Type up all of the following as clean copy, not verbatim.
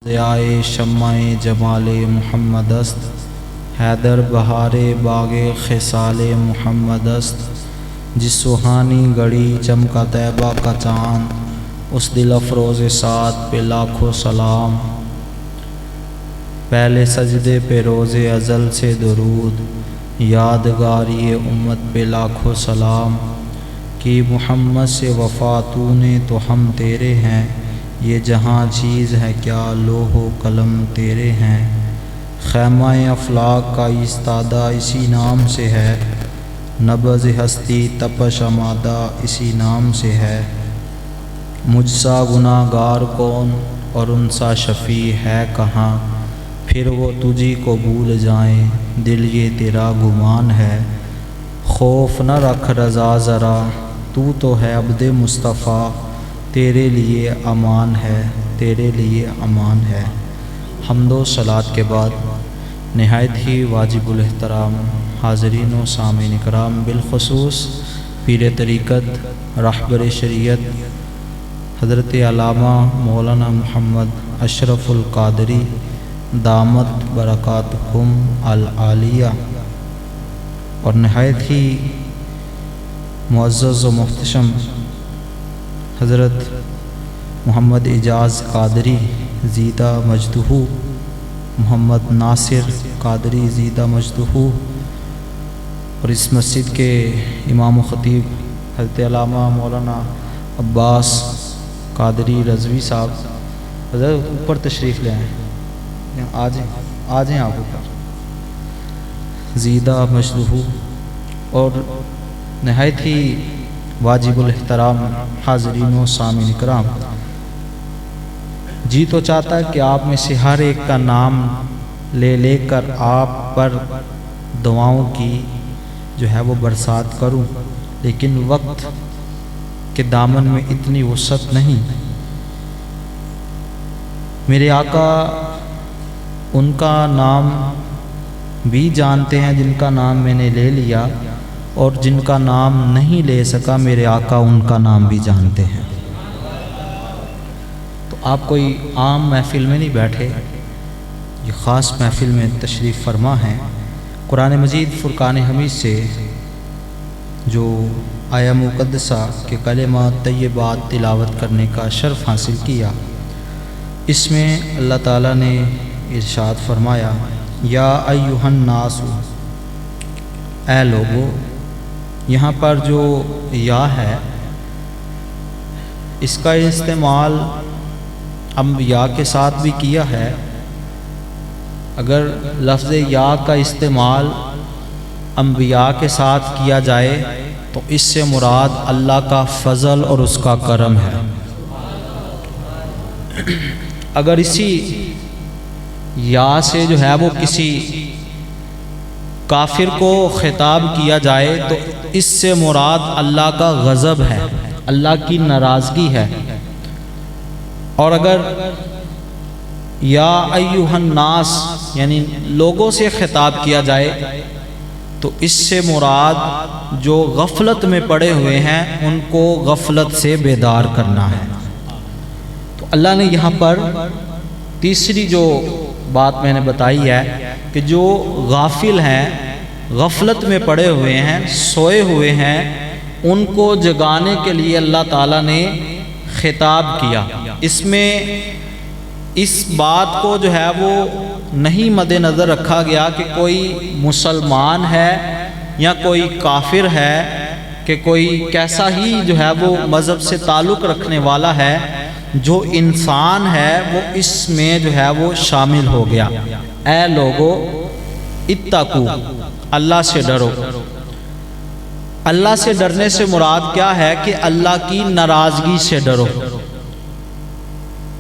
ضیائے شمع جمال محمد است، حیدر بہار باغ خصال محمد است۔ جس سہانی گھڑی چمکا طیبہ کا چاند، اس دل افروز سعد پہ لاکھوں سلام۔ پہلے سجدے پہ روز ازل سے درود، یادگاری امت پہ لاکھوں سلام۔ کہ محمد سے وفا تو نے تو ہم تیرے ہیں، یہ جہاں چیز ہے کیا لوح و قلم تیرے ہیں۔ خیمہ افلاک کا ایستادہ اسی نام سے ہے، نبض ہستی تپش آمادہ اسی نام سے ہے۔ مجھ سا گناہ گار کون اور ان سا شفیع ہے کہاں، پھر وہ تجھی کو بھول جائیں دل یہ تیرا گمان ہے۔ خوف نہ رکھ رضا ذرا، تو ہے عبد مصطفیٰ، تیرے لیے امان ہے، تیرے لیے امان ہے۔ حمد و صلوات کے بعد نہایت ہی واجب الاحترام حاضرین و سامعین اکرام، بالخصوص پیر طریقت رہبر شریعت حضرت علامہ مولانا محمد اشرف القادری دامت برکاتہم العالیہ، اور نہایت ہی معزز و محتشم حضرت محمد اعجاز قادری زیدہ مجدہ، محمد ناصر قادری زیدہ مجدہ، اور اس مسجد کے امام و خطیب حضرت علامہ مولانا عباس قادری رضوی صاحب، حضرت اوپر تشریف لے آئیں، آ جائیں آپ اوپر، زیدہ مجدہ۔ اور نہایت ہی واجب الاحترام حاضرین و سامعین اکرام، جی تو چاہتا ہے کہ آپ میں سے ہر ایک کا نام لے لے کر آپ پر دعاؤں کی جو ہے وہ برسات کروں، لیکن وقت کے دامن میں اتنی وسعت نہیں۔ میرے آقا ان کا نام بھی جانتے ہیں جن کا نام میں نے لے لیا، اور جن کا نام نہیں لے سکا میرے آقا ان کا نام بھی جانتے ہیں۔ تو آپ کوئی عام محفل میں نہیں بیٹھے، یہ خاص محفل میں تشریف فرما ہیں۔ قرآن مجید فرقان حمید سے جو آیہ مقدسہ کے کلمات طیبات تلاوت کرنے کا شرف حاصل کیا، اس میں اللہ تعالیٰ نے ارشاد فرمایا، یا ایھا الناس، اے لوگو۔ یہاں پر جو یا ہے اس کا استعمال انبیاء کے ساتھ بھی کیا ہے۔ اگر لفظ یا کا استعمال انبیاء کے ساتھ کیا جائے تو اس سے مراد اللہ کا فضل اور اس کا کرم ہے۔ اگر اسی یا سے جو ہے وہ کسی کافر کو خطاب کیا جائے تو اس سے مراد اللہ کا غضب ہے، اللہ کی ناراضگی ہے۔ اور اگر یا ایھا الناس یعنی لوگوں سے خطاب کیا جائے تو اس سے مراد جو غفلت میں پڑے ہوئے ہیں ان کو غفلت سے بیدار کرنا ہے۔ تو اللہ نے یہاں پر تیسری جو بات میں نے بتائی ہے کہ جو غافل ہیں، غفلت میں پڑے ہوئے ہیں، سوئے ہوئے ہیں، ان کو جگانے کے لیے اللہ تعالیٰ نے خطاب کیا۔ اس میں اس بات کو جو ہے وہ نہیں مد نظر رکھا گیا کہ کوئی مسلمان ہے یا کوئی کافر ہے، کہ کوئی کیسا ہی جو ہے وہ مذہب سے تعلق رکھنے والا ہے، جو انسان ہے وہ اس میں جو ہے وہ شامل ہو گیا۔ اے لوگو اتقو، اللہ سے ڈرو۔ اللہ سے ڈرنے سے مراد کیا ہے کہ اللہ کی ناراضگی سے ڈرو۔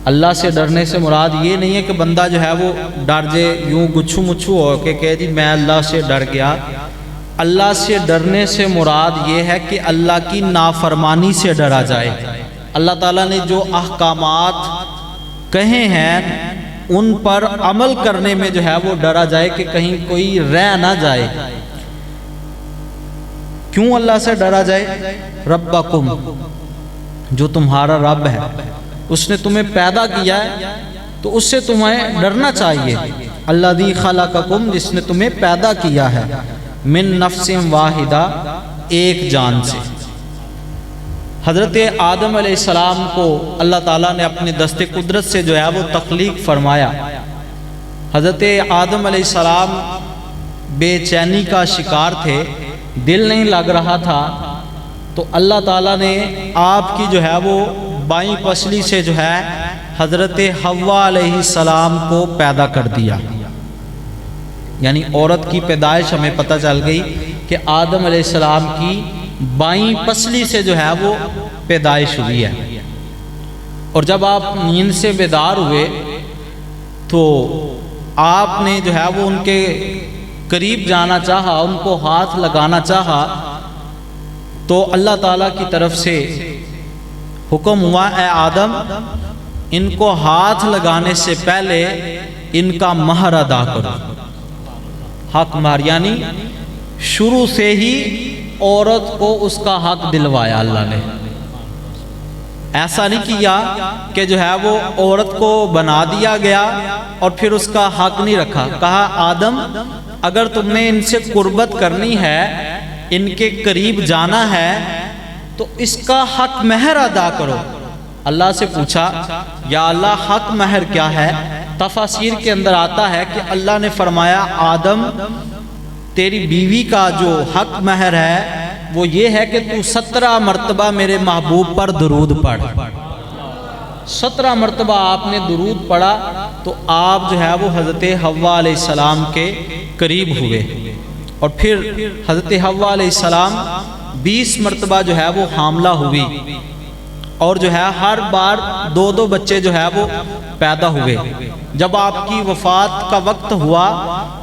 اللہ سے ڈرنے سے مراد یہ نہیں ہے کہ بندہ جو ہے وہ ڈر جائے یوں گچھو مچھو ہو کے کہہ جی میں اللہ سے ڈر گیا۔ اللہ سے ڈرنے سے مراد یہ ہے کہ اللہ کی نافرمانی سے ڈرا جائے۔ اللہ تعالیٰ نے جو احکامات کہے ہیں ان پر عمل کرنے میں جو ہے وہ ڈرا جائے کہ کہیں کوئی رہ نہ جائے۔ کیوں اللہ سے ڈرا جائے؟ ربکم، جو تمہارا رب ہے، اس نے تمہیں پیدا کیا ہے تو اس سے تمہیں ڈرنا چاہیے۔ الذی خلقکم، جس نے تمہیں پیدا کیا ہے، من نفس واحدہ، ایک جان سے۔ حضرت آدم علیہ السلام کو اللہ تعالیٰ نے اپنے دست قدرت سے جو ہے وہ تخلیق فرمایا۔ حضرت آدم علیہ السلام بے چینی کا شکار تھے، دل نہیں لگ رہا تھا، تو اللہ تعالیٰ نے آپ کی جو ہے وہ بائیں پسلی سے جو ہے حضرت حوا علیہ السلام کو پیدا کر دیا۔ یعنی عورت کی پیدائش ہمیں پتہ چل گئی کہ آدم علیہ السلام کی بائیں پسلی سے جو ہے وہ پیدائش ہوئی ہے۔ اور جب آپ نیند سے بیدار ہوئے تو آپ نے جو ہے وہ ان کے قریب جانا چاہا، ان کو ہاتھ لگانا چاہا، تو اللہ تعالیٰ کی طرف سے حکم ہوا، اے آدم، ان کو ہاتھ لگانے سے پہلے ان کا مہر ادا کرو۔ حق مہر یعنی شروع سے ہی عورت کو اس کا حق دلوایا اللہ نے۔ ایسا نہیں کیا کہ جو ہے وہ عورت کو بنا دیا گیا اور پھر اس کا حق نہیں رکھا۔ کہا آدم، اگر تم نے ان سے قربت کرنی ہے، ان کے قریب جانا ہے، تو اس کا حق مہر ادا کرو۔ اللہ سے پوچھا، یا اللہ حق مہر کیا ہے؟ تفاسیر کے اندر آتا ہے کہ اللہ نے فرمایا، آدم، تیری بیوی کا جو حق مہر ہے وہ یہ ہے کہ تو 17 مرتبہ میرے محبوب پر درود پڑھ۔ 17 مرتبہ آپ نے درود پڑھا تو آپ جو ہے وہ حضرت حوا علیہ السلام کے قریب ہوئے، اور پھر حضرت حوا علیہ السلام 20 مرتبہ جو ہے وہ حاملہ ہوئی، اور جو ہے ہر بار 2 بچے جو ہے وہ پیدا ہوئے۔ جب آپ کی وفات کا وقت ہوا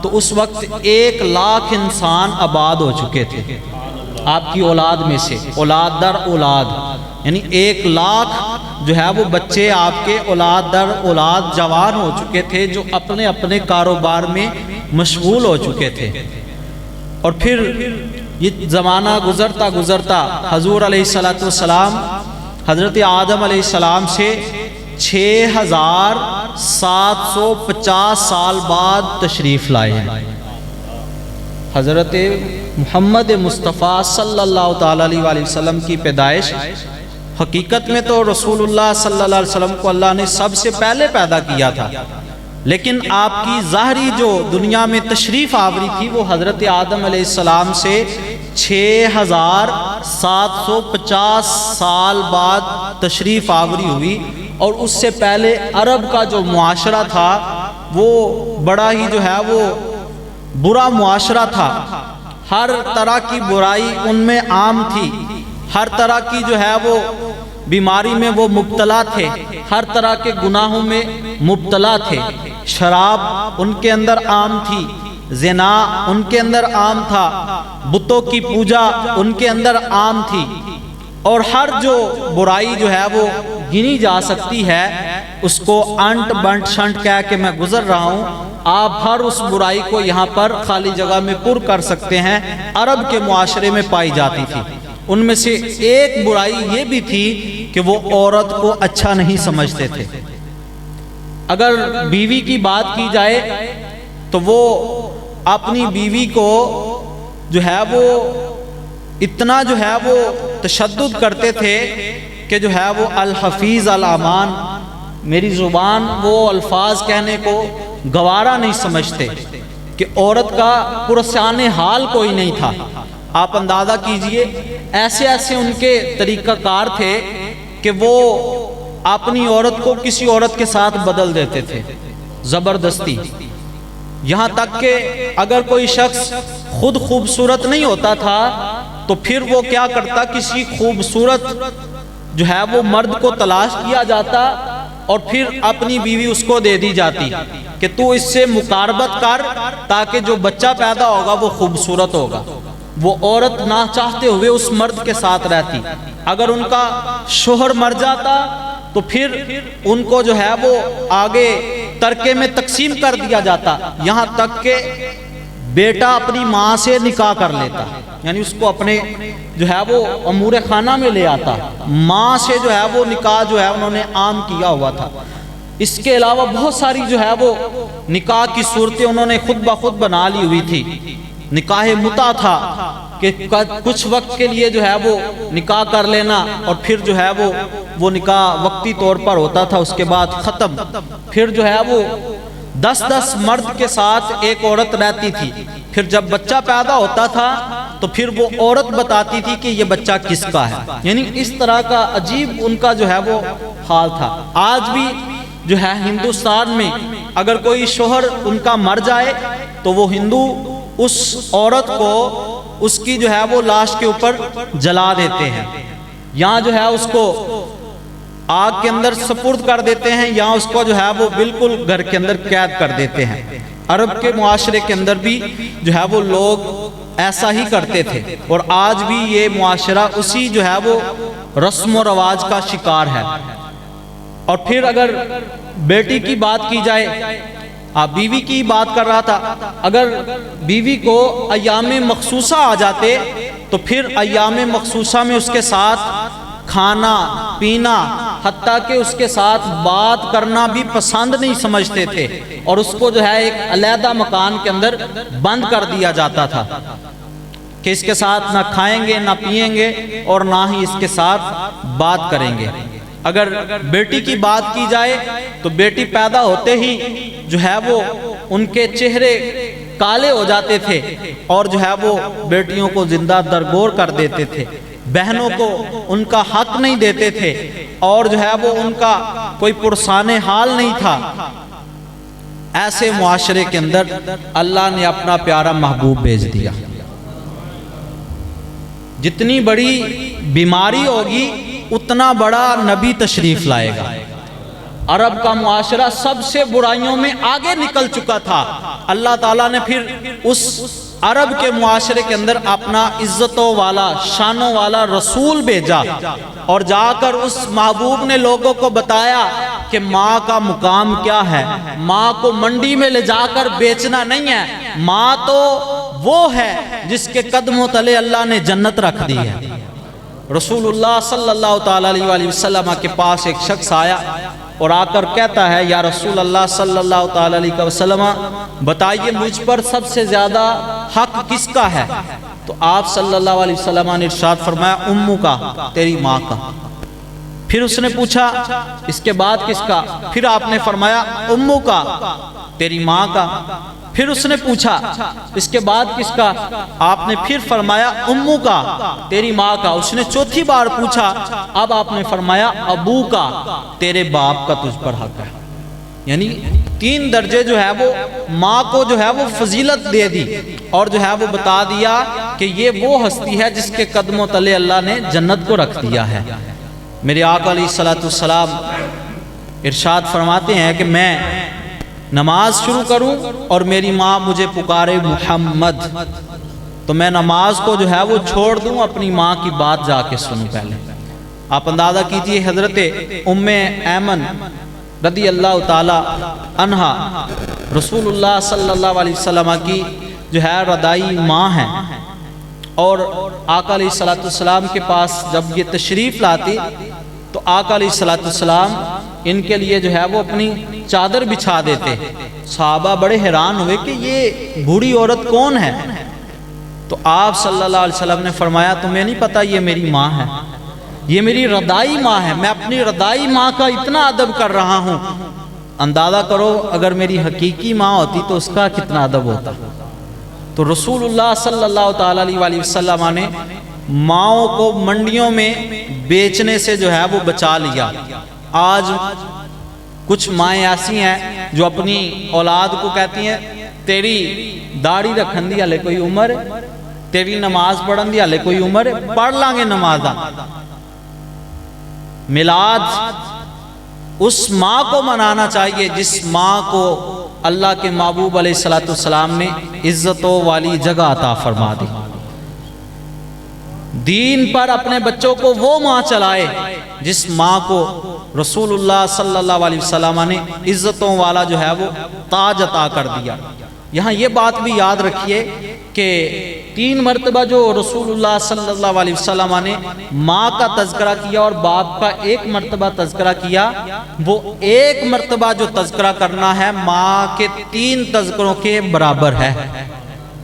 تو اس وقت 1 لاکھ انسان آباد ہو چکے تھے آپ کی اولاد میں سے، اولاد در اولاد، یعنی 1 لاکھ جو ہے وہ بچے آپ کے اولاد در اولاد جوان ہو چکے تھے، جو اپنے اپنے کاروبار میں مشغول ہو چکے تھے۔ اور پھر یہ زمانہ گزرتا گزرتا حضور علیہ السلام حضرت آدم علیہ السلام سے 6750 سال بعد تشریف لائے ہیں۔ حضرت محمد مصطفیٰ صلی اللہ تعالیٰ علیہ وسلم کی پیدائش، حقیقت میں تو رسول اللہ صلی اللہ علیہ وسلم کو اللہ نے سب سے پہلے پیدا کیا تھا، لیکن آپ کی ظاہری جو دنیا میں تشریف آوری تھی وہ حضرت آدم علیہ السلام سے 6750 سال بعد تشریف آوری ہوئی۔ اور اس سے پہلے عرب کا جو معاشرہ تھا وہ بڑا ہی جو ہے وہ برا معاشرہ تھا، ہر طرح کی برائی ان میں عام تھی، ہر طرح کی جو ہے وہ بیماری میں وہ مبتلا تھے، ہر طرح کے گناہوں میں مبتلا تھے، شراب ان کے اندر عام تھی، زنا ان کے اندر عام تھا، بتوں کی پوجا ان کے اندر عام تھی، اور ہر جو برائی جو ہے وہ گنی جا سکتی ہے اس کو انٹ بنٹ شنٹ کہہ کے میں گزر رہا ہوں، آپ ہر اس برائی کو یہاں پر خالی جگہ میں پر کر سکتے ہیں، عرب کے معاشرے میں پائی جاتی تھی۔ ان میں سے ایک برائی یہ بھی تھی کہ وہ عورت کو اچھا نہیں سمجھتے تھے۔ اگر بیوی کی بات کی جائے تو وہ اپنی بیوی کو جو ہے وہ اتنا جو ہے وہ تشدد کرتے تھے کہ جو ہے وہ الحفیظ الامان، میری زبان وہ الفاظ کہنے کو گوارا نہیں سمجھتے کہ عورت کا پرسان حال کوئی نہیں تھا۔ آپ اندازہ کیجئے ایسے ایسے ان کے طریقہ کار تھے کہ وہ اپنی عورت کو کسی عورت کے ساتھ بدل دیتے تھے زبردستی، یہاں تک کہ اگر کوئی شخص خود خوبصورت نہیں ہوتا تھا تو پھر وہ کیا کرتا، کسی خوبصورت جو ہے وہ مرد کو تلاش کیا جاتا اور پھر اپنی بیوی اس کو دے دی جاتی کہ تو اس سے مقاربت کر تاکہ جو بچہ پیدا ہوگا وہ خوبصورت ہوگا۔ وہ عورت نہ چاہتے ہوئے اس مرد کے ساتھ رہتی، اگر ان کا شوہر مر جاتا تو پھر ان کو جو ہے وہ آگے ترکے میں تقسیم کر دیا جاتا، یہاں تک کہ بیٹا اپنی ماں سے نکاح کر لیتا، یعنی اس کو اپنے جو ہے وہ امور خانہ میں لے آتا، ماں سے جو ہے وہ نکاح جو ہے انہوں نے عام کیا ہوا تھا۔ اس کے علاوہ بہت ساری جو ہے وہ نکاح کی صورتیں انہوں نے خود بخود بنا لی ہوئی تھی. نکاح متع تھا کہ کچھ وقت کے لیے جو ہے وہ نکاح کر لینا اور پھر جو ہے وہ نکاح وقتی طور پر ہوتا تھا، اس کے بعد ختم. پھر جو ہے وہ 10 مرد کے ساتھ ایک عورت رہتی تھی. پھر جب بچہ پیدا ہوتا تھا تو پھر وہ عورت بتاتی تھی کہ یہ بچہ کس کا ہے. یعنی اس طرح کا عجیب ان کا جو ہے وہ حال تھا. آج بھی جو ہے ہندوستان میں اگر کوئی شوہر ان کا مر جائے تو وہ ہندو اس عورت کو اس کی جو ہے وہ لاش کے اوپر جلا دیتے ہیں، یہاں جو ہے اس کو آگ کے اندر سپرد کر دیتے ہیں، یا اس کو جو ہے وہ بالکل گھر کے اندر قید کر دیتے ہیں. عرب کے معاشرے کے اندر بھی جو ہے وہ لوگ ایسا ہی کرتے تھے، اور آج بھی یہ معاشرہ اسی جو ہے وہ رسم و رواج کا شکار ہے. اور پھر اگر بیٹی کی بات کی جائے، آپ بیوی کی بات کر رہا تھا، اگر بیوی کو ایام مخصوصہ آ جاتے تو پھر ایام مخصوصہ میں اس کے ساتھ کھانا پینا حتیٰ کہ اس کے ساتھ بات کرنا بھی پسند نہیں سمجھتے تھے، اور اس کو جو ہے ایک علیحدہ مکان کے اندر بند کر دیا جاتا تھا کہ اس کے ساتھ نہ کھائیں گے نہ پیئیں گے اور نہ ہی اس کے ساتھ بات کریں گے. اگر بیٹی کی بات کی جائے تو بیٹی پیدا ہوتے ہی جو ہے وہ ان کے چہرے کالے ہو جاتے تھے اور جو ہے وہ بیٹیوں کو زندہ درگور کر دیتے تھے، بہنوں کو ان کا حق نہیں دیتے تھے، اور جو ہے وہ ان کا کوئی پرسان حال نہیں تھا. ایسے معاشرے کے اندر اللہ نے اپنا پیارا محبوب بھیج دیا. جتنی بڑی بیماری ہوگی اتنا بڑا نبی تشریف لائے گا. عرب کا معاشرہ سب سے برائیوں میں آگے نکل چکا تھا. اللہ تعالیٰ نے پھر اس عرب کے معاشرے کے اندر اپنا عزتوں والا شانوں والا رسول بھیجا، اور جا کر اس محبوب نے لوگوں کو بتایا کہ ماں کا مقام کیا ہے. ماں کو منڈی میں لے جا کر بیچنا نہیں ہے، ماں تو وہ ہے جس کے قدموں تلے اللہ نے جنت رکھ دی ہے. رسول اللہ صلی اللہ تعالیٰ علیہ وسلم کے پاس ایک شخص آیا اور آ کر کہتا ہے، یا رسول اللہ صلی اللہ تعالیٰ علیہ وسلم بتائیے مجھ پر سب سے زیادہ حق کس کا ہے؟ تو آپ صلی اللہ علیہ وسلم نے ارشاد فرمایا، امو کا، تیری ماں کا. پھر اس نے پوچھا اس کے بعد کس کا؟ پھر آپ نے فرمایا امو کا، تیری ماں کا. پھر اس نے پوچھا اس کے بعد کس کا؟ آپ نے پھر فرمایا امو کا، تیری ماں کا. اس نے چوتھی بار پوچھا، اب آپ نے فرمایا ابو کا، تیرے باپ کا تجھ پر حق ہے. یعنی 3 درجے جو ہے وہ ماں کو جو ہے وہ فضیلت دے دی، اور جو ہے وہ بتا دیا کہ یہ وہ ہستی ہے جس کے قدموں تلے اللہ نے جنت کو رکھ دیا ہے. میرے آقا علیہ الصلوۃ والسلام ارشاد فرماتے ہیں کہ میں نماز شروع کروں اور میری ماں مجھے پکارے محمد، تو میں نماز کو جو ہے وہ چھوڑ دوں، اپنی ماں کی بات جا کے سنوں. پہلے آپ اندازہ کیجئے حضرت ام ایمن رضی اللہ تعالی عنہا رسول اللہ صلی اللہ علیہ وسلم کی جو ہے رضائی ماں ہیں، اور آقا علیہ الصلوۃ والسلام کے پاس جب یہ تشریف لاتی تو آقا علیہ الصلوۃ والسلام ان کے لیے جو ہے وہ اپنی چادر بچھا دیتے. صحابہ بڑے حیران ہوئے کہ یہ بوڑھی عورت کون ہے؟ تو آپ صلی اللہ علیہ وسلم نے فرمایا، تمہیں نہیں پتا یہ میری ماں ہے، یہ میری رضائی ماں ہے. میں اپنی رضائی ماں کا اتنا ادب کر رہا ہوں، اندازہ کرو اگر میری حقیقی ماں ہوتی تو اس کا کتنا ادب ہوتا. تو رسول اللہ صلی اللہ تعالیٰ علیہ وسلم نے ماؤں کو منڈیوں میں بیچنے سے جو ہے وہ بچا لیا. آج کچھ مائیں ایسی ہیں جو اپنی اولاد کو کہتی ہیں، تیری داڑھی رکھن دی ہلے کوئی عمر ہے، تیری نماز پڑھن دی ہلے کوئی عمر ہے، پڑھ لیں گے نمازاں. میلاد اس ماں کو منانا چاہیے جس ماں کو اللہ کے محبوب علیہ الصلوۃ والسلام نے عزتوں والی جگہ عطا فرما دی. دین پر اپنے بچوں کو وہ ماں چلائے جس ماں کو رسول اللہ صلی اللہ علیہ وسلم نے عزتوں والا جو ہے وہ تاج عطا کر دیا. یہاں یہ بات بھی یاد رکھیے کہ 3 مرتبہ جو رسول اللہ صلی اللہ علیہ وسلم نے ماں کا تذکرہ کیا اور باپ کا 1 مرتبہ تذکرہ کیا، وہ 1 مرتبہ جو تذکرہ کرنا ہے ماں کے 3 تذکروں کے برابر ہے۔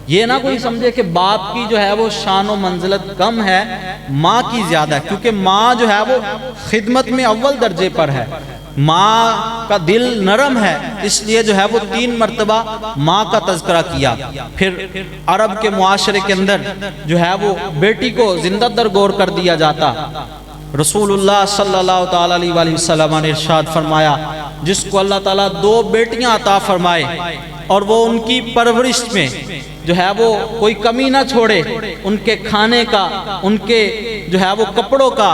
یہ نہ کوئی سمجھے کہ باپ کی جو ہے وہ شان و منزلت کم ہے، ماں کی زیادہ ہے، کیونکہ ماں جو ہے وہ خدمت میں اول درجے پر ہے، ماں کا دل نرم ہے، اس لیے جو ہے وہ 3 مرتبہ ماں کا تذکرہ کیا۔ پھر عرب کے معاشرے کے اندر جو ہے وہ بیٹی کو زندہ درگور کر دیا جاتا۔ رسول اللہ صلی اللہ تعالیٰ علیہ وسلم نے ارشاد فرمایا، جس کو اللہ تعالیٰ 2 بیٹیاں عطا فرمائے اور وہ ان کی پرورش میں جو ہے وہ کوئی کمی نہ چھوڑے، ان کے کھانے کا، ان کے جو ہے وہ کپڑوں کا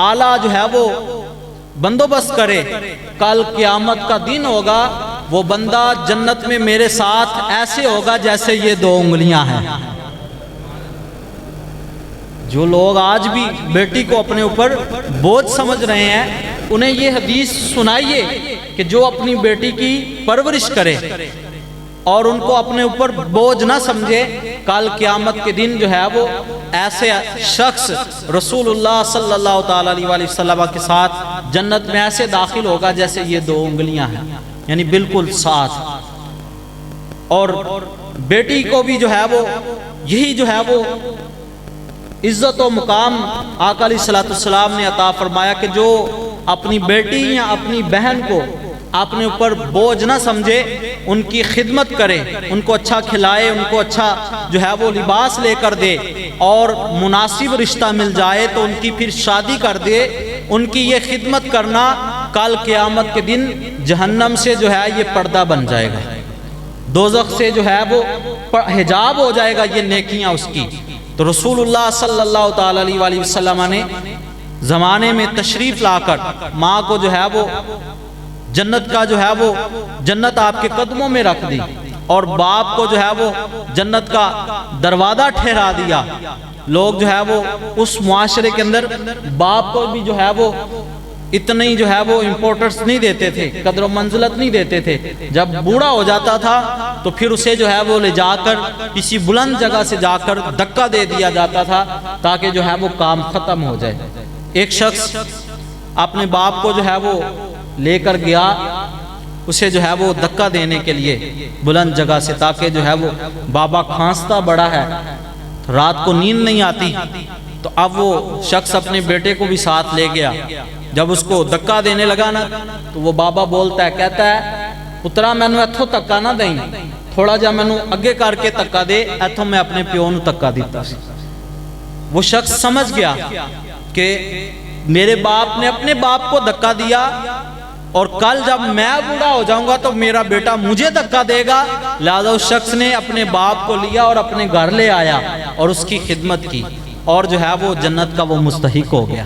اعلیٰ جو ہے وہ بندوبست کرے، کل قیامت کا دن ہوگا، وہ بندہ جنت میں میرے ساتھ ایسے ہوگا جیسے یہ 2 انگلیاں ہیں۔ جو لوگ آج بھی بیٹی کو اپنے اوپر بوجھ سمجھ رہے ہیں، انہیں یہ حدیث سنائیے کہ جو اپنی بیٹی کی پرورش کرے اور ان کو اپنے اوپر بوجھ نہ سمجھے، کل قیامت کے دن جو ہے وہ ایسے شخص رسول اللہ صلی اللہ تعالیٰ علیہ وسلم کے ساتھ جنت میں ایسے داخل ہوگا جیسے یہ 2 انگلیاں ہیں، یعنی بالکل ساتھ۔ اور بیٹی کو بھی جو ہے وہ یہی جو ہے وہ عزت و مقام آقا علیہ الصلوۃ والسلام نے عطا فرمایا کہ جو اپنی بیٹی یا اپنی بہن کو اپنے اوپر بوجھ نہ سمجھے، ان کی خدمت کرے، ان کو اچھا کھلائے، ان کو اچھا جو ہے وہ لباس لے کر دے، اور مناسب رشتہ مل جائے تو ان کی پھر شادی کر دے۔ ان کی یہ خدمت کرنا کل قیامت کے دن جہنم سے جو ہے یہ پردہ بن جائے گا، دوزخ سے جو ہے وہ حجاب ہو جائے گا یہ نیکیاں اس کی۔ تو رسول اللہ صلی اللہ تعالیٰ علیہ وسلم نے زمانے میں تشریف لا کر ماں کو جو ہے وہ جنت کا جو ہے وہ جنت آپ کے قدموں میں رکھ دی، اور باپ کو جو ہے وہ جنت کا دروازہ ٹھہرا دیا۔ لوگ جو ہے وہ اس معاشرے کے اندر باپ کو بھی جو ہے وہ اتنی جو ہے وہ امپورٹنس نہیں دیتے تھے، قدر و منزلت نہیں دیتے تھے۔ جب بوڑھا ہو جاتا تھا تو پھر اسے جو ہے وہ لے جا کر کسی بلند جگہ سے جا کر دھکا دے دیا جاتا تھا تاکہ جو ہے وہ کام ختم ہو جائے۔ ایک شخص اپنے باپ کو جو ہے وہ لے کر گیا اسے جو ہے وہ دھکا دینے کے لیے بلند جگہ سے، تاکہ جو ہے وہ بابا کھانستا بڑا ہے، رات کو نیند نہیں آتی۔ تو اب وہ شخص اپنے بیٹے کو بھی ساتھ لے گیا۔ جب اس کو دھکا دینے لگا نا تو وہ بابا بولتا ہے، کہتا ہے، پترا مینوں ایتھوں دھکا نہ دیں، تھوڑا جا مینوں اگے کر کے دھکا دے، ایتھوں میں اپنے پیو نوں دھکا دیتا سی۔ وہ شخص سمجھ گیا کہ میرے باپ نے اپنے باپ کو دھکا دیا، اور کل جب میں بوڑھا ہو جاؤں گا تو میرا بیٹا مجھے دھکا دے گا، لہذا اس شخص نے اپنے باپ کو لیا اور اپنے گھر لے آیا اور اس کی خدمت کی، اور جو ہے وہ جنت کا وہ مستحق ہو گیا۔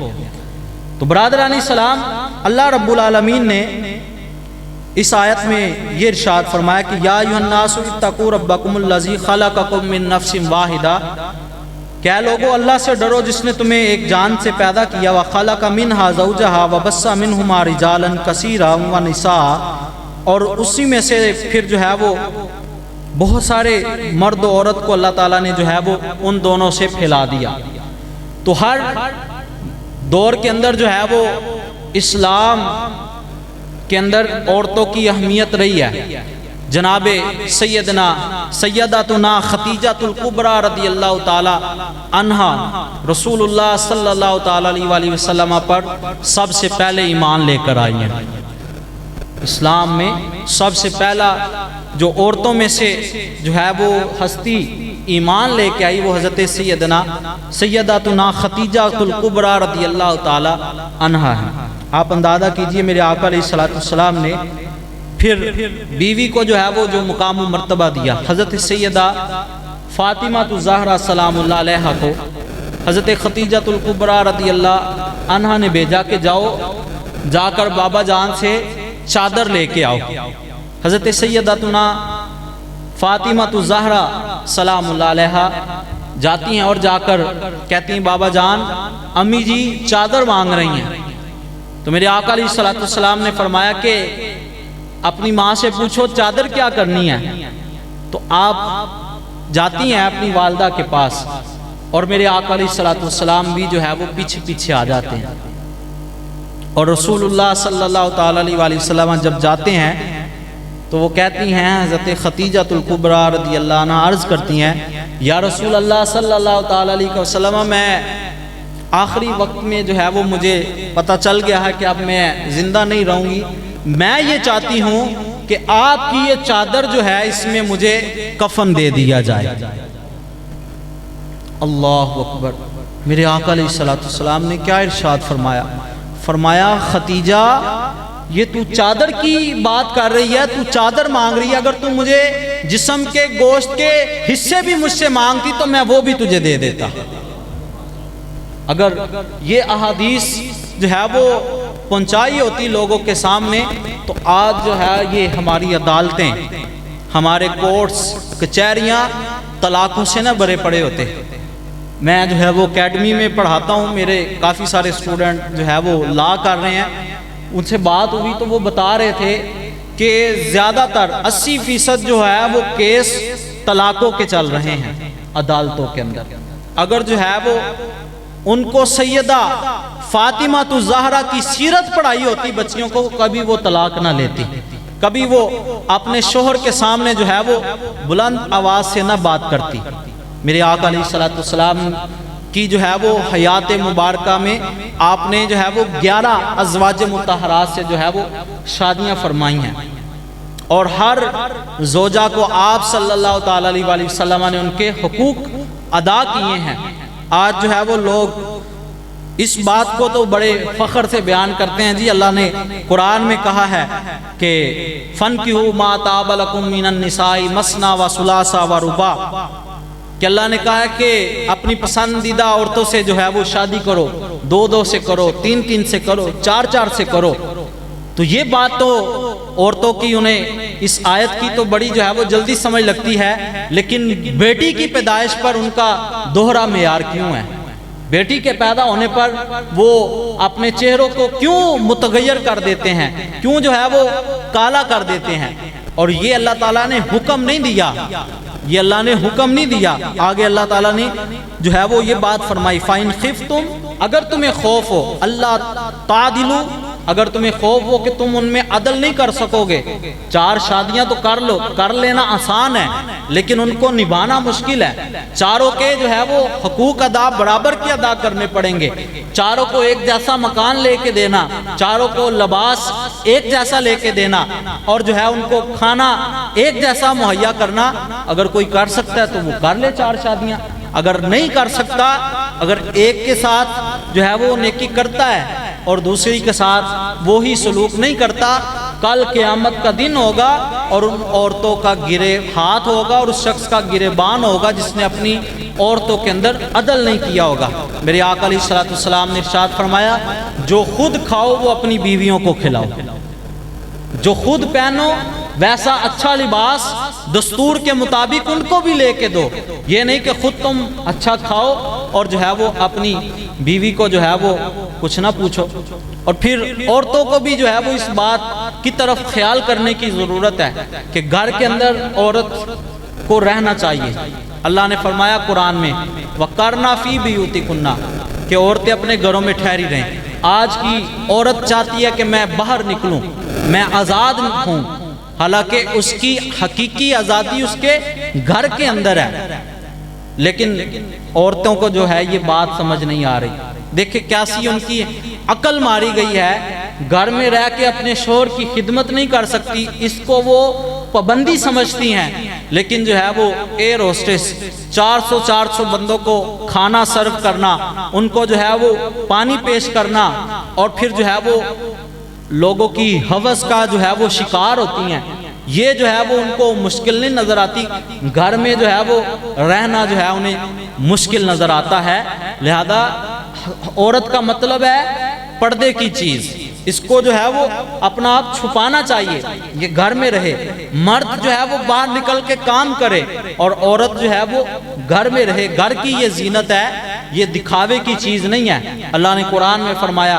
تو برادران اسلام، اللہ رب العالمین نے اس آیت میں یہ ارشاد فرمایا کہ یا ایھا الناس اتقوا ربکم الذی خلقکم من نفس واحدہ، کہ لوگو اللہ سے ڈرو جس نے تمہیں ایک جان سے پیدا کیا، وخلق منھا زوجھا وبث منھما رجالا کثیرا ونساء، اور اسی میں سے پھر جو ہے وہ بہت سارے مرد و عورت کو اللہ تعالیٰ نے جو ہے وہ ان دونوں سے پھیلا دیا۔ تو ہر دور کے اندر جو ہے وہ اسلام کے اندر عورتوں کی اہمیت رہی ہے۔ جناب سیدتنا خدیجہ الکبریٰ رضی اللہ تعالی عنہا رسول اللہ صلی اللہ تعالی علیہ وسلم پر سب سے پہلے ایمان لے کر آئی ہیں۔ اسلام میں سب سے پہلا جو عورتوں میں سے جو ہے وہ ہستی ایمان لے کے آئی وہ حضرت سیدتنا خدیجہ الکبریٰ رضی اللہ تعالی عنہا ہے۔ آپ اندازہ کیجئے میرے آقا علیہ الصلوۃ والسلام نے پھر بیوی کو جو ہے وہ جو مقام و مرتبہ دیا، حضرت سیدہ فاطمہ الزہرا سلام اللہ علیہا کو حضرت خدیجہ الکبریٰ رضی اللہ عنہا نے بھیجا کہ جا کر بابا جان سے چادر لے کے آؤ۔ حضرت سیدتنا فاطمہ الزہرا سلام اللہ علیہا جاتی ہیں اور جا کر کہتی ہیں بابا جان امی جی چادر مانگ رہی ہیں۔ تو میرے آقا علیہ الصلوۃ والسلام نے فرمایا کہ اپنی ماں سے پوچھو چادر کیا کرنی ہے۔ تو آپ جاتی ہیں اپنی والدہ کے پاس، اور میرے آقا علیہ الصلوۃ والسلام بھی جو ہے وہ پیچھے پیچھے آ جاتے ہیں، اور رسول اللہ صلی اللہ تعالیٰ علیہ وسلم جب جاتے ہیں تو وہ کہتی ہیں، حضرت خدیجہ الکبریٰ رضی اللہ عنہ عرض کرتی ہیں، یا رسول اللہ صلی اللہ تعالیٰ علیہ وسلم، میں آخری وقت میں جو ہے وہ مجھے پتہ چل گیا ہے کہ اب میں زندہ نہیں رہوں گی، میں یہ چاہتی ہوں کہ آپ کی یہ چادر جو ہے اس میں مجھے کفن دے دیا جائے۔ اللہ اکبر! میرے آقا علیہ الصلوۃ والسلام نے کیا ارشاد فرمایا؟ فرمایا خدیجہ، یہ تو چادر کی بات کر رہی ہے، تو چادر مانگ رہی ہے، اگر تو مجھے جسم کے گوشت کے حصے بھی مجھ سے مانگتی تو میں وہ بھی تجھے دے دیتا۔ اگر یہ احادیث جو ہے وہ پہنچائی ہوتی لوگوں کے سامنے تو آج جو ہے یہ ہماری عدالتیں، ہمارے کورٹس، کچہریاں طلاقوں سے نہ بھرے پڑے ہوتے۔ میں جو ہے وہ اکیڈمی میں پڑھاتا ہوں، میرے کافی سارے اسٹوڈنٹ جو ہے وہ لا کر رہے ہیں، ان سے بات ہوئی تو وہ بتا رہے تھے کہ زیادہ تر 80% جو ہے وہ کیس طلاقوں کے چل رہے ہیں عدالتوں کے اندر۔ اگر جو ہے وہ ان کو سیدہ فاطمہ الزہرا کی سیرت پڑھائی ہوتی بچیوں کو، کبھی وہ طلاق نہ لیتی، کبھی وہ اپنے شوہر کے سامنے جو ہے وہ بلند آواز سے نہ بات کرتی۔ میرے آقا علیہ الصلوۃ والسلام کی جو ہے وہ حیات مبارکہ میں آپ نے جو ہے وہ 11 ازواج مطہرات سے جو ہے وہ شادیاں فرمائی ہیں، اور ہر زوجہ کو آپ صلی اللہ تعالیٰ علیہ وسلم نے ان کے حقوق ادا کیے ہیں۔ آج جو ہے وہ لوگ اس بات کو تو بڑے فخر سے بیان کرتے ہیں، جی اللہ نے قرآن میں کہا ہے کہ فَانْكِحُوا مَا طَابَ لَكُم مِّنَ النِّسَاءِ مَثْنَىٰ وَثُلَاثَ وَرُبَاعَ، کہ اللہ نے کہا ہے کہ اپنی پسندیدہ عورتوں سے جو ہے وہ شادی کرو، 2 سے کرو، 3 سے کرو، 4 سے کرو۔ تو یہ بات تو عورتوں کی انہیں اس آیت کی تو بڑی جو ہے وہ جلدی سمجھ لگتی ہے، لیکن بیٹی کی پیدائش پر ان کا دوہرا معیار کیوں ہے؟ بیٹی کے پیدا ہونے پر وہ اپنے چہروں کو کیوں متغیر کر دیتے ہیں، کیوں جو ہے وہ کالا کر دیتے ہیں؟ اور یہ اللہ تعالیٰ نے حکم نہیں دیا، یہ اللہ نے حکم نہیں دیا۔ آگے اللہ تعالیٰ نے جو ہے وہ یہ بات فرمائی، فَإِنْ خِفْتُمْ، اگر تمہیں خوف ہو، اللہ تعدلوا، اگر تمہیں خوف ہو کہ تم ان میں عدل نہیں کر سکو گے، 4 شادیاں تو کر لو، کر لینا آسان ہے لیکن ان کو نبھانا مشکل ہے۔ چاروں کے جو ہے وہ حقوق ادا برابر کے ادا کرنے پڑیں گے، چاروں کو ایک جیسا مکان لے کے دینا، چاروں کو لباس ایک جیسا لے کے دینا، اور جو ہے ان کو کھانا ایک جیسا مہیا کرنا۔ اگر کوئی کر سکتا ہے تو وہ کر لے 4 شادیاں، اگر نہیں کر سکتا، اگر ایک کے ساتھ جو ہے وہ نیکی کرتا ہے اور دوسری کے ساتھ وہی سلوک نہیں کرتا، کل قیامت کا دن ہوگا اور ان عورتوں کا گرے ہاتھ ہوگا اور اس شخص کا گریبان ہوگا جس نے اپنی عورتوں کے اندر عدل نہیں کیا ہوگا۔ میرے آقا علیہ الصلوۃ والسلام نے ارشاد فرمایا، جو خود کھاؤ وہ اپنی بیویوں کو کھلاؤ، جو خود پہنو ویسا اچھا لباس دستور کے مطابق ان کو بھی لے کے دو۔ یہ نہیں کہ خود تم اچھا کھاؤ اور جو ہے وہ اپنی بیوی کو جو ہے وہ کچھ نہ پوچھو۔ اور پھر عورتوں کو بھی جو ہے وہ اس بات کی طرف خیال کرنے کی ضرورت ہے کہ گھر کے اندر عورت کو رہنا چاہیے۔ اللہ نے فرمایا قرآن میں، وَقَرْنَ فِي بُيُوتِكُنَّ، کہ عورتیں اپنے گھروں میں ٹھہری رہیں۔ آج کی عورت چاہتی ہے کہ میں باہر نکلوں، میں آزاد ہوں، حالانکہ اس کی حقیقی آزادی اس کے گھر کے اندر ہے، لیکن عورتوں کو جو ہے یہ بات سمجھ نہیں آ رہی۔ دیکھیں کیسی ان کی عقل ماری گئی ہے، گھر میں رہ کے اپنے شوہر کی خدمت نہیں کر سکتی، اس کو وہ پابندی سمجھتی ہیں، لیکن جو ہے وہ ایئر ہوسٹس 400 بندوں کو کھانا سرو کرنا، ان کو جو ہے وہ پانی پیش کرنا، اور پھر جو ہے وہ لوگوں کی ہوس کا جو ہے وہ شکار ہوتی ہیں، یہ جو ہے وہ ان کو مشکل نہیں نظر آتی، گھر میں جو ہے وہ رہنا جو ہے انہیں مشکل نظر آتا ہے۔ لہذا عورت کا مطلب ہے پردے کی چیز، اس کو جو ہے وہ اپنا آپ چھپانا چاہیے، یہ گھر میں رہے۔ مرد جو ہے وہ باہر نکل کے کام کرے اور عورت جو ہے وہ گھر میں رہے، گھر کی یہ زینت ہے، یہ دکھاوے کی چیز نہیں ہے۔ اللہ نے قرآن میں فرمایا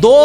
2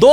2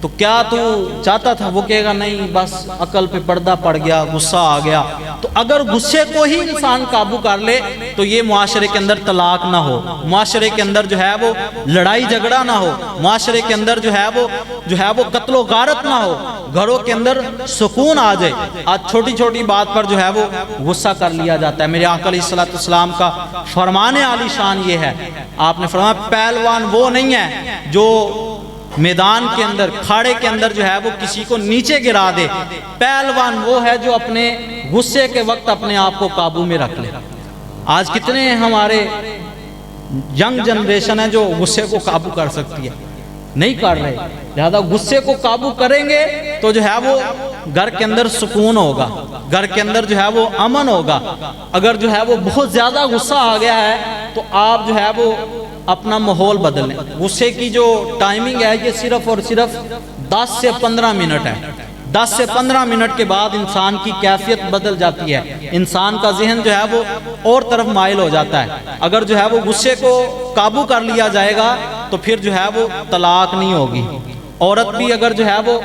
تو کیا تو چاہتا تھا؟ وہ کہے گا نہیں، بس عقل پہ پردہ پڑ گیا، غصہ آ گیا۔ تو اگر غصے کو ہی انسان قابو کر لے تو یہ معاشرے کے اندر طلاق نہ ہو، معاشرے کے اندر جو ہے وہ لڑائی جھگڑا نہ ہو، معاشرے کے اندر جو ہے وہ قتل و غارت نہ ہو، گھروں کے اندر سکون آ جائے۔ آج چھوٹی چھوٹی بات پر جو ہے وہ غصہ کر لیا جاتا ہے۔ میرے آقا علیہ الصلوۃ والسلام کا فرمان عالی شان یہ ہے، آپ نے فرمایا پہلوان وہ نہیں ہے جو میدان کے اندر، کھاڑے کے اندر جو ہے وہ کسی کو نیچے گرا دے، پہلوان وہ ہے جو اپنے غصے کے وقت اپنے آپ کو قابو میں رکھ لے۔ آج کتنے ہمارے ینگ جنریشن ہے جو غصے کو قابو کر سکتی ہے؟ نہیں کر رہے۔ لہذا غصے کو قابو کریں گے تو جو ہے وہ گھر کے اندر سکون ہوگا، گھر کے اندر جو ہے وہ امن ہوگا۔ اگر جو ہے وہ بہت زیادہ غصہ آ گیا ہے تو آپ جو ہے وہ اپنا ماحول بدل لیں۔ غصے کی جو ٹائمنگ ہے یہ صرف اور صرف 10 سے 15 منٹ ہے۔ 10 سے 15 منٹ کے بعد انسان کی کیفیت بدل جاتی ہے، انسان کا ذہن جو ہے وہ اور طرف مائل ہو جاتا ہے۔ اگر جو ہے وہ غصے کو قابو کر لیا جائے گا تو پھر جو ہے وہ طلاق نہیں ہوگی۔ عورت بھی اگر جو ہے وہ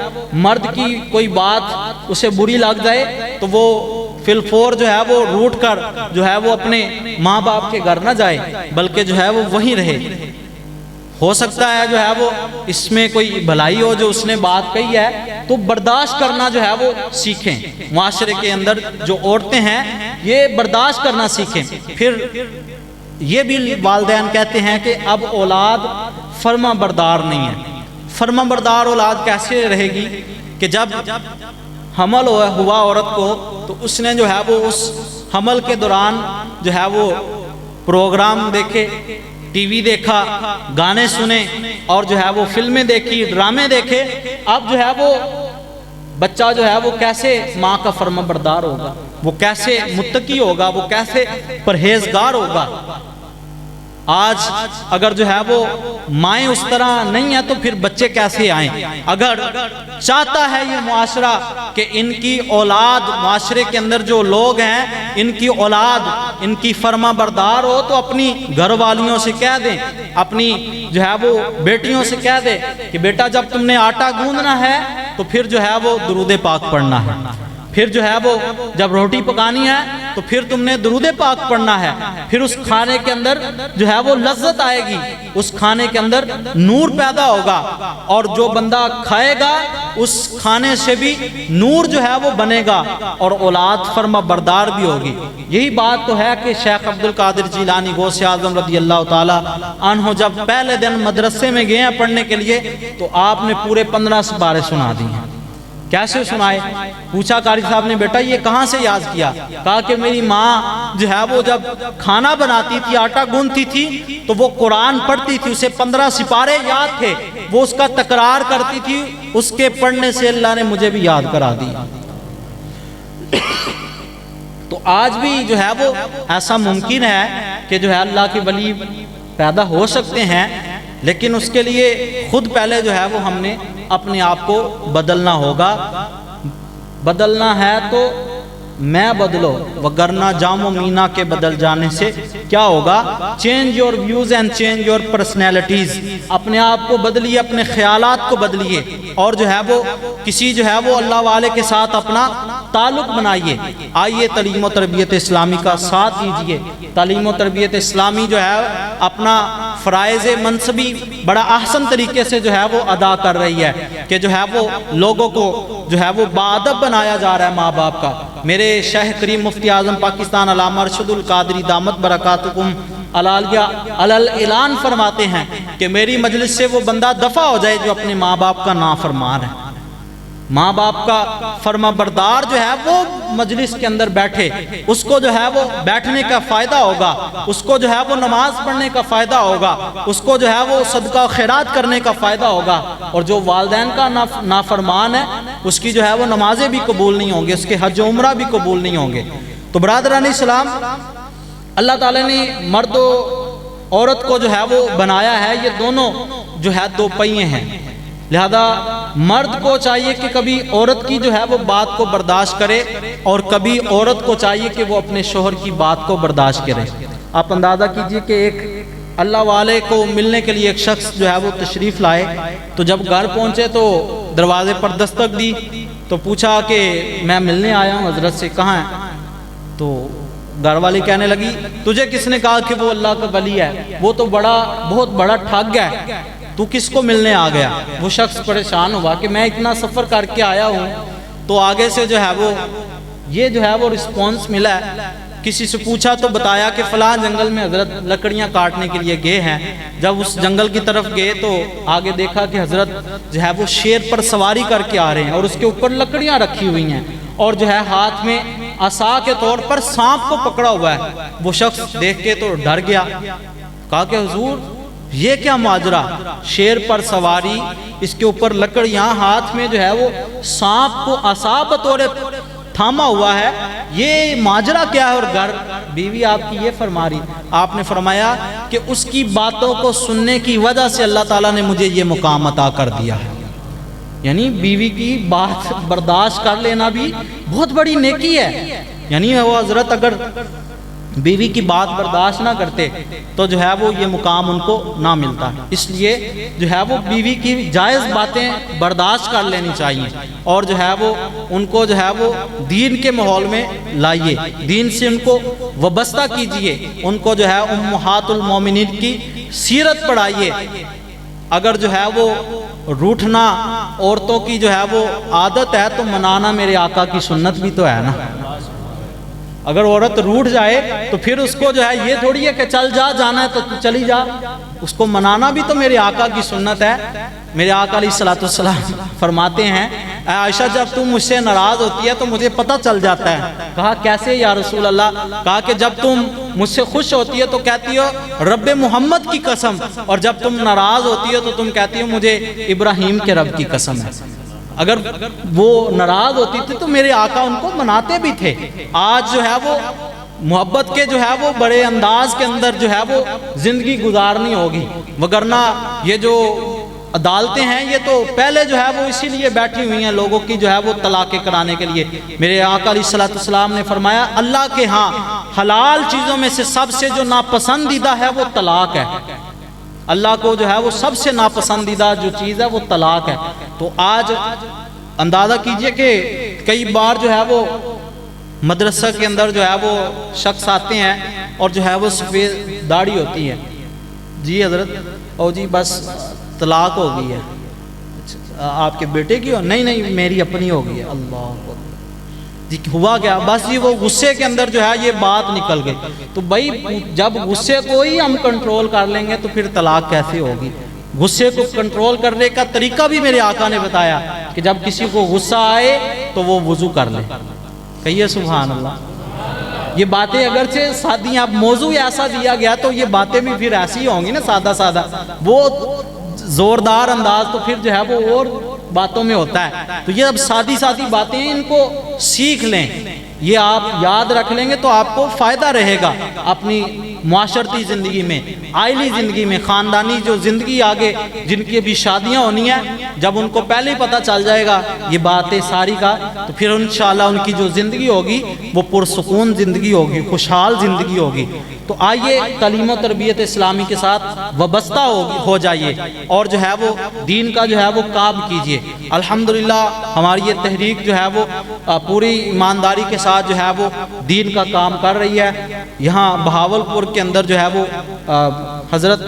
مرد کی کوئی بات اسے بری لگ جائے تو وہ فی الفور جو ہے وہ روٹ کر جو ہے وہ اپنے ماں باپ کے گھر نہ جائے، بلکہ جو ہے وہ وہیں رہے۔ ہو سکتا ہے جو ہے وہ اس میں کوئی بھلائی ہو جو اس نے بات کہی ہے، تو برداشت کرنا جو ہے وہ سیکھیں۔ معاشرے کے اندر جو عورتیں ہیں یہ برداشت کرنا سیکھیں۔ پھر یہ بھی والدین کہتے ہیں کہ اب اولاد فرما بردار نہیں ہے۔ فرما بردار اولاد کیسے رہے گی کہ جب حمل ہوا عورت کو تو اس نے جو ہے وہ اس حمل کے دوران جو ہے وہ پروگرام دیکھے، ٹی وی دیکھا، گانے سنے اور جو ہے وہ فلمیں دیکھی، ڈرامے دیکھے۔ اب جو ہے وہ بچہ جو ہے وہ کیسے ماں کا فرما بردار ہوگا، وہ کیسے متقی ہوگا، وہ کیسے پرہیزگار ہوگا۔ آج اگر جو ہے وہ مائیں اس طرح نہیں ہیں تو پھر بچے کیسے آئیں؟ اگر چاہتا ہے یہ معاشرہ کہ ان کی اولاد، معاشرے کے اندر جو لوگ ہیں ان کی اولاد ان کی فرما بردار ہو تو اپنی گھر والیوں سے کہہ دیں، اپنی جو ہے وہ بیٹیوں سے کہہ دیں کہ بیٹا جب تم نے آٹا گوندنا ہے تو پھر جو ہے وہ درود پاک پڑھنا ہے، پھر جو ہے وہ جب روٹی پکانی ہے تو پھر تم نے درود پاک پڑھنا ہے، پھر اس کھانے کے اندر جو ہے وہ لذت آئے گی، اس کھانے کے اندر نور پیدا ہوگا، اور جو بندہ کھائے گا اس کھانے سے بھی نور جو ہے وہ بنے گا اور اولاد فرما بردار بھی ہوگی۔ یہی بات تو ہے کہ شیخ عبد القادر جیلانی غوث اعظم رضی اللہ تعالی عنہ جب پہلے دن مدرسے میں گئے ہیں پڑھنے کے لیے تو آپ نے پورے 15 سپارے سنا دی ہیں۔ کیسے سنائے؟ پوچھا قاری صاحب نے بیٹا یہ کہاں سے یاد کیا؟ کہا کہ میری ماں جو ہے وہ جب کھانا بناتی تھی، آٹا گوندتی تھی تو وہ قرآن پڑھتی تھی، اسے 15 سپارے یاد تھے، وہ اس کا تکرار کرتی تھی، اس کے پڑھنے سے اللہ نے مجھے بھی یاد کرا دی۔ تو آج بھی جو ہے وہ ایسا ممکن ہے کہ جو ہے اللہ کے ولی پیدا ہو سکتے ہیں، لیکن اس کے لیے خود پہلے جو ہے وہ ہم نے اپنے آپ کو بدلنا ہوگا۔ بدلنا ہے تو میں بدلو، وگرنہ جام و مینا کے بدل جانے سے کیا ہوگا؟ Change your views and change your personalities. اپنے آپ کو بدلیے، اپنے خیالات کو بدلیے، اور جو ہے وہ کسی جو ہے وہ اللہ والے کے ساتھ اپنا تعلق بنائیے۔ آئیے تعلیم و تربیت اسلامی کا ساتھ دیجیے۔ تعلیم و تربیت اسلامی جو ہے اپنا فرائض منصبی بڑا احسن طریقے سے جو ہے وہ ادا کر رہی ہے کہ جو ہے وہ لوگوں کو جو ہے وہ باادب بنایا جا رہا ہے ماں باپ کا۔ میرے شیخ کریم مفتی اعظم پاکستان علامہ ارشد القادری دامت برکاتکم العالیہ اعلان فرماتے ہیں کہ میری مجلس سے وہ بندہ دفع ہو جائے جو اپنے ماں باپ کا نافرمان ہے۔ ماں باپ کا فرما بردار جو ہے وہ مجلس کے اندر بیٹھے، اس کو جو ہے وہ بیٹھنے کا فائدہ ہوگا، اس کو جو ہے وہ نماز پڑھنے کا فائدہ ہوگا، اس کو جو ہے وہ صدقہ و خیرات کرنے کا فائدہ ہوگا، اور جو والدین کا نافرمان ہے اس کی جو ہے وہ نمازیں بھی قبول نہیں ہوں گے، اس کے حج و عمرہ بھی قبول نہیں ہوں گے۔ تو برادران اسلام، اللہ تعالیٰ نے مرد و عورت کو جو ہے وہ بنایا ہے، یہ دونوں جو ہے دو پہیے ہیں، لہذا مرد کو چاہیے کہ کبھی عورت کی جو ہے وہ بات کو برداشت کرے، اور کبھی عورت کو چاہیے کہ وہ اپنے شوہر کی بات کو برداشت کرے۔ آپ اندازہ کیجئے کہ ایک اللہ والے کو ملنے کے لیے ایک شخص جو ہے وہ تشریف لائے، تو جب گھر پہنچے تو دروازے پر دستک دی تو پوچھا کہ میں ملنے آیا ہوں حضرت سے، کہاں ہے؟ تو گھر والی کہنے لگی تجھے کس نے کہا کہ وہ اللہ کا ولی ہے؟ وہ تو بہت بڑا ٹھگ ہے، تو کس کو ملنے آ گیا؟ وہ شخص پریشان ہوا کہ میں اتنا سفر کر کے آیا ہوں، تو آگے سے جو ہے وہ رسپانس ملا ہے۔ کسی سے پوچھا تو بتایا کہ فلاں جنگل میں حضرت لکڑیاں کاٹنے کے لیے گئے ہیں۔ جب اس جنگل کی طرف گئے تو آگے دیکھا کہ حضرت جو ہے وہ شیر پر سواری کر کے آ رہے ہیں اور اس کے اوپر لکڑیاں رکھی ہوئی ہیں، اور جو ہے ہاتھ میں عصا کے طور پر سانپ کو پکڑا ہوا ہے۔ وہ شخص دیکھ کے تو ڈر گیا، کہا کہ حضور یہ کیا ماجرا، شیر پر سواری، اس کے اوپر لکڑیاں، ہاتھ میں جو ہے وہ سانپ کو عصا بطور تھاما ہوا ہے، یہ ماجرا کیا ہے؟ اور گھر بیوی آپ کی یہ فرما رہی، آپ نے فرمایا کہ اس کی باتوں کو سننے کی وجہ سے اللہ تعالیٰ نے مجھے یہ مقام عطا کر دیا ہے۔ یعنی بیوی کی بات برداشت کر لینا بھی بہت بڑی نیکی ہے۔ یعنی وہ حضرت اگر بیوی کی بات برداشت نہ کرتے تو جو ہے وہ یہ مقام ان کو نہ ملتا، اس لیے جو ہے وہ بیوی کی جائز باتیں برداشت کر لینی چاہیے، اور جو ہے وہ ان کو جو ہے وہ دین کے ماحول میں لائیے، دین سے ان کو وابستہ کیجئے، ان کو جو ہے امہات المومنین کی سیرت پڑھائیے۔ اگر جو ہے وہ روٹھنا عورتوں کی جو ہے وہ عادت ہے تو منانا میرے آقا کی سنت بھی تو ہے نا۔ اگر عورت روٹھ جائے تو پھر اس کو جو ہے یہ تھوڑی ہے کہ چل جا، جانا ہے تو چلی جا، اس کو منانا بھی تو میرے آقا کی سنت ہے۔ میرے آقا علیہ السلام فرماتے ہیں اے عائشہ جب تم مجھ سے ناراض ہوتی ہے تو مجھے پتہ چل جاتا ہے۔ کہا کیسے یا رسول اللہ؟ کہا کہ جب تم مجھ سے خوش ہوتی ہے تو کہتی ہو رب محمد کی قسم، اور جب تم ناراض ہوتی ہو تو تم کہتی ہو مجھے ابراہیم کے رب کی قسم ہے۔ اگر وہ ناراض ہوتی تھی تو میرے آقا ان کو مناتے بھی تھے۔ آج جو ہے وہ محبت کے جو ہے وہ بڑے انداز کے اندر جو ہے وہ زندگی گزارنی ہوگی، وگرنہ یہ جو عدالتیں ہیں یہ تو پہلے جو ہے وہ اسی لیے بیٹھی ہوئی ہیں لوگوں کی جو ہے وہ طلاقیں کرانے کے لیے۔ میرے آقا علیہ السلام نے فرمایا اللہ کے ہاں حلال چیزوں میں سے سب سے جو ناپسندیدہ ہے وہ طلاق ہے۔ اللہ کو جو ہے وہ سب سے ناپسندیدہ جو چیز ہے وہ طلاق ہے۔ تو آج اندازہ کیجئے کہ کئی بار جو ہے وہ مدرسہ کے اندر جو ہے وہ شخص آتے ہیں اور جو ہے وہ سفید داڑھی ہوتی ہے، جی حضرت او جی بس طلاق ہو گئی ہے، آپ کے بیٹے کی ہو؟ نہیں میری اپنی ہو گئی ہے۔ اللہ جی ہوا کیا؟ بس یہ وہ غصے کے اندر جو ہے یہ بات نکل گئی۔ تو بھائی جب غصے کو ہی ہم کنٹرول کر لیں گے تو پھر طلاق کیسے ہوگی؟ غصے کو کنٹرول کرنے کا طریقہ بھی میرے آقا نے بتایا کہ جب کسی کو غصہ آئے تو وہ وضو کر لے۔ کہیے سبحان اللہ۔ یہ باتیں اگرچہ سادی، اب موضوع ایسا دیا گیا تو یہ باتیں بھی پھر ایسی ہوں گی نا سادہ، وہ زوردار انداز تو پھر جو ہے وہ اور باتوں میں ہوتا ہے۔ تو یہ اب سادی باتیں ان کو سیکھ لیں، یہ آپ یاد رکھ لیں گے تو آپ کو فائدہ رہے گا اپنی معاشرتی زندگی میں، عائلی زندگی میں، خاندانی جو زندگی آگے جن کی ابھی شادیاں ہونی ہیں، جب ان کو پہلے ہی پتہ چل جائے گا یہ باتیں ساری کا تو پھر انشاءاللہ ان کی جو زندگی ہوگی وہ پرسکون زندگی ہوگی، خوشحال زندگی ہوگی۔ تو آئیے تعلیم و تربیت اسلامی کے ساتھ وابستہ ہو جائیے اور جو ہے وہ دین کا جو ہے وہ کام کیجئے۔ الحمدللہ ہماری یہ تحریک جو ہے وہ پوری ایمانداری کے ساتھ جو ہے وہ دین کا کام کر رہی ہے۔ یہاں بہاولپور کے اندر جو ہے وہ حضرت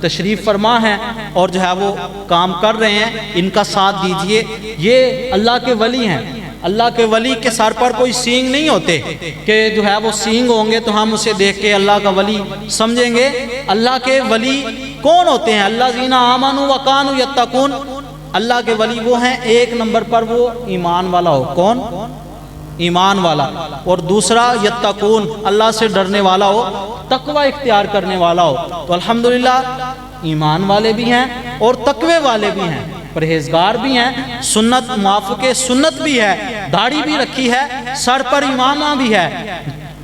تشریف فرما ہیں اور جو ہے وہ کام کر رہے ہیں، ان کا ساتھ دیجئے۔ یہ اللہ کے ولی ہیں، اللہ کے ولی کے سر پر کوئی سینگ نہیں ہوتے کہ جو ہے وہ سینگ ہوں گے تو ہم اسے دیکھ کے اللہ کا ولی سمجھیں گے۔ اللہ کے ولی کون ہوتے ہیں؟ الذین آمنوا وکانوا یتقون۔ اللہ کے ولی وہ ہیں ایک نمبر پر وہ ایمان والا ہو۔ کون؟ ایمان والا، اور دوسرا یتقون، اللہ سے ڈرنے والا ہو، تقوی اختیار کرنے والا ہو۔ تو الحمدللہ ایمان والے بھی ہیں اور تقوی والے بھی ہیں، پرہیزگار بھی ہیں، سنت موافق سنت بھی ہے، داڑھی بھی رکھی ہے، سر پر امامہ بھی ہے۔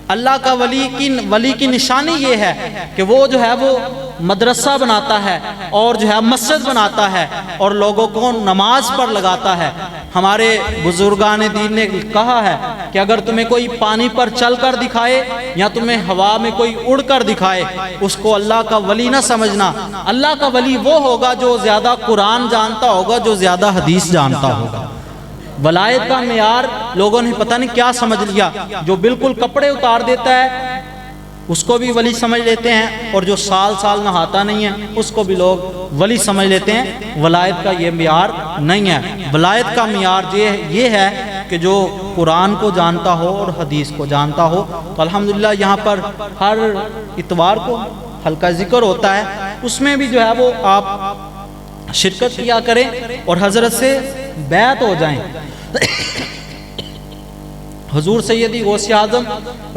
اللہ کا ولی کی نشانی یہ ہے کہ وہ جو ہے وہ مدرسہ بناتا ہے اور جو ہے مسجد بناتا ہے اور لوگوں کو نماز پر لگاتا ہے۔ ہمارے بزرگان دین نے کہا ہے کہ اگر تمہیں کوئی پانی پر چل کر دکھائے یا تمہیں ہوا میں کوئی اڑ کر دکھائے اس کو اللہ کا ولی نہ سمجھنا۔ اللہ کا ولی وہ ہوگا جو زیادہ قرآن جانتا ہوگا، جو زیادہ حدیث جانتا ہوگا۔ ولایت کا معیار لوگوں نے پتہ نہیں کیا سمجھ لیا، جو بالکل کپڑے اتار دیتا ہے اس کو بھی ولی سمجھ لیتے ہیں، اور جو سال سال نہاتا نہیں ہے اس کو بھی لوگ ولی سمجھ لیتے ہیں۔ ولایت کا یہ معیار نہیں ہے۔ ولایت کا معیار یہ ہے کہ جو قرآن کو جانتا ہو اور حدیث کو جانتا ہو۔ تو الحمدللہ یہاں پر ہر اتوار کو حلقہ ذکر ہوتا ہے، اس میں بھی جو ہے وہ آپ شرکت کیا کریں اور حضرت سے بیعت ہو جائیں۔ حضور سیدی غوث اعظم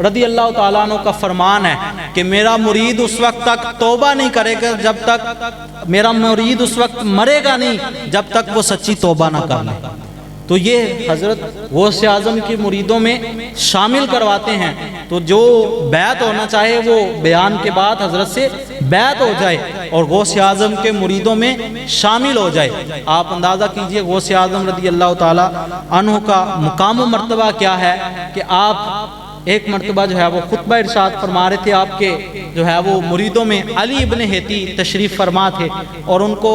رضی اللہ تعالیٰ عنہ کا فرمان ہے کہ میرا مرید اس وقت تک توبہ نہیں کرے گا جب تک، میرا مرید اس وقت مرے گا نہیں جب تک وہ سچی توبہ نہ کر لے۔ تو یہ حضرت غوث اعظم کی مریدوں میں شامل کرواتے ہیں۔ تو جو بیعت ہونا چاہے وہ بیان کے بعد حضرت سے بیعت ہو جائے اور غوث اعظم کے مریدوں میں شامل ہو جائے۔ آپ اندازہ کیجئے غوث اعظم رضی اللہ تعالی عنہ کا مقام و مرتبہ کیا ہے کہ آپ ایک مرتبہ جو ہے وہ خطبہ ارشاد فرما رہے تھے، آپ کے جو ہے وہ مریدوں میں علی ابن حیتی تشریف فرما تھے اور ان کو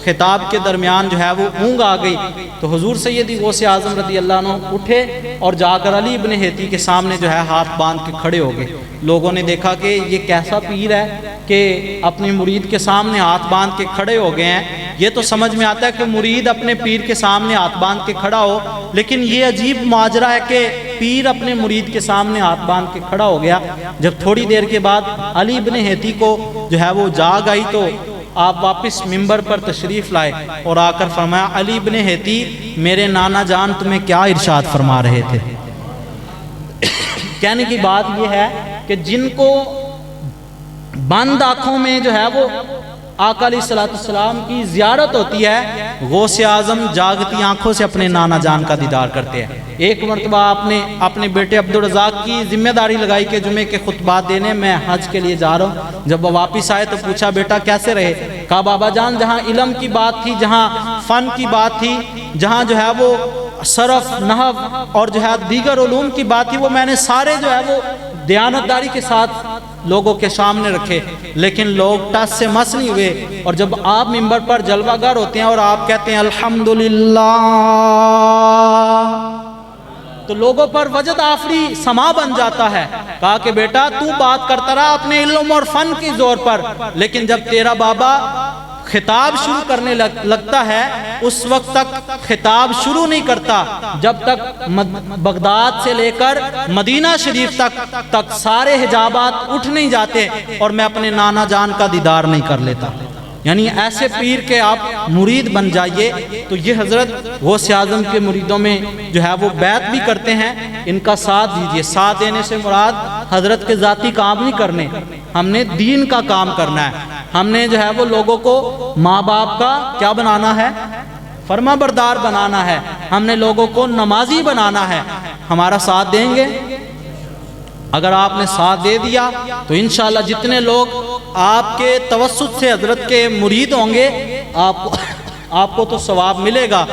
خطاب کے درمیان جو ہے وہ اونگ آ گئی، تو حضور سیدی غوث اعظم رضی اللہ عنہ اٹھے اور جا کر علی ابن حیتی کے سامنے جو ہے ہاتھ باندھ کے کھڑے ہو گئے۔ لوگوں نے دیکھا کہ یہ کیسا پیر ہے کہ اپنے مرید کے سامنے ہاتھ باندھ کے کھڑے ہو گئے ہیں۔ یہ تو سمجھ میں آتا ہے کہ مرید اپنے پیر کے سامنے ہاتھ باندھ کے کھڑا ہو، لیکن یہ عجیب ماجرا ہے کہ پیر اپنے مرید کے سامنے ہاتھ باندھ کے کھڑا ہو گیا۔ جب تھوڑی دیر کے بعد علی ابن حیتی کو جو ہے وہ جاگ آئی تو آپ واپس منبر پر تشریف لائے اور آ کر فرمایا، علی ابن حیتی میرے نانا جان تمہیں کیا ارشاد فرما رہے تھے؟ کہنے کی بات یہ ہے کہ جن کو بند آنکھوں میں جو ہے وہ آقا علیہ السلام کی زیارت ہوتی ہے، غوث اعظم جاگتی آنکھوں سے اپنے نانا جان کا دیدار کرتے ہیں۔ ایک مرتبہ آپ نے اپنے بیٹے عبدالرزاق کی ذمہ داری لگائی کہ جمعے کے خطبات دینے میں حج کے لیے جا رہا ہوں۔ جب وہ واپس آئے تو پوچھا بیٹا کیسے رہے؟ کہا بابا جان جہاں علم کی بات تھی، جہاں فن کی بات تھی، جہاں جو ہے وہ صرف نحو اور جو ہے دیگر علوم کی بات تھی، وہ میں نے سارے جو ہے وہ دیانتداری کے ساتھ لوگوں کے سامنے رکھے، لیکن لوگ ٹس سے مس نہیں ہوئے۔ اور جب آپ منبر پر جلوہ گر ہوتے ہیں اور آپ کہتے ہیں الحمدللہ، تو لوگوں پر وجد آفری سما بن جاتا ہے۔ کہا کہ بیٹا تو بات کرتا رہا اپنے علم اور فن کی زور پر، لیکن جب تیرا بابا خطاب شروع کرنے لگتا ہے اس وقت تک خطاب شروع نہیں کرتا جب تک بغداد سے لے کر مدینہ شریف تک سارے حجابات اٹھ نہیں جاتے اور میں اپنے نانا جان کا دیدار نہیں کر لیتا۔ یعنی ایسے پیر کے آپ مرید بن جائیے۔ تو یہ حضرت غوث اعظم کے مریدوں میں جو ہے وہ بیعت بھی کرتے ہیں، ان کا ساتھ دیجیے۔ ساتھ دینے سے مراد حضرت کے ذاتی کام نہیں کرنے، ہم نے دین کا کام کرنا ہے۔ ہم نے جو ہے وہ لوگوں کو ماں باپ کا کیا بنانا ہے؟ فرما بردار بنانا ہے۔ ہم نے لوگوں کو نمازی بنانا ہے۔ ہمارا ساتھ دیں گے؟ اگر آپ نے ساتھ دے دیا تو انشاءاللہ جتنے لوگ آپ کے توسط سے حضرت کے مرید ہوں گے آپ کو تو ثواب ملے گا،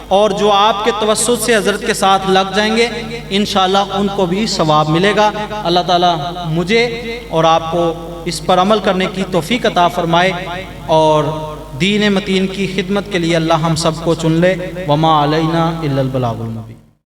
اور جو آپ کے توسط سے حضرت کے ساتھ لگ جائیں گے انشاءاللہ ان کو بھی ثواب ملے گا۔ اللہ تعالیٰ مجھے اور آپ کو اس پر عمل کرنے کی توفیق عطا فرمائے، اور دین متین کی خدمت کے لیے اللہ ہم سب کو چن لے۔ وما علینا الا البلاغ المبین۔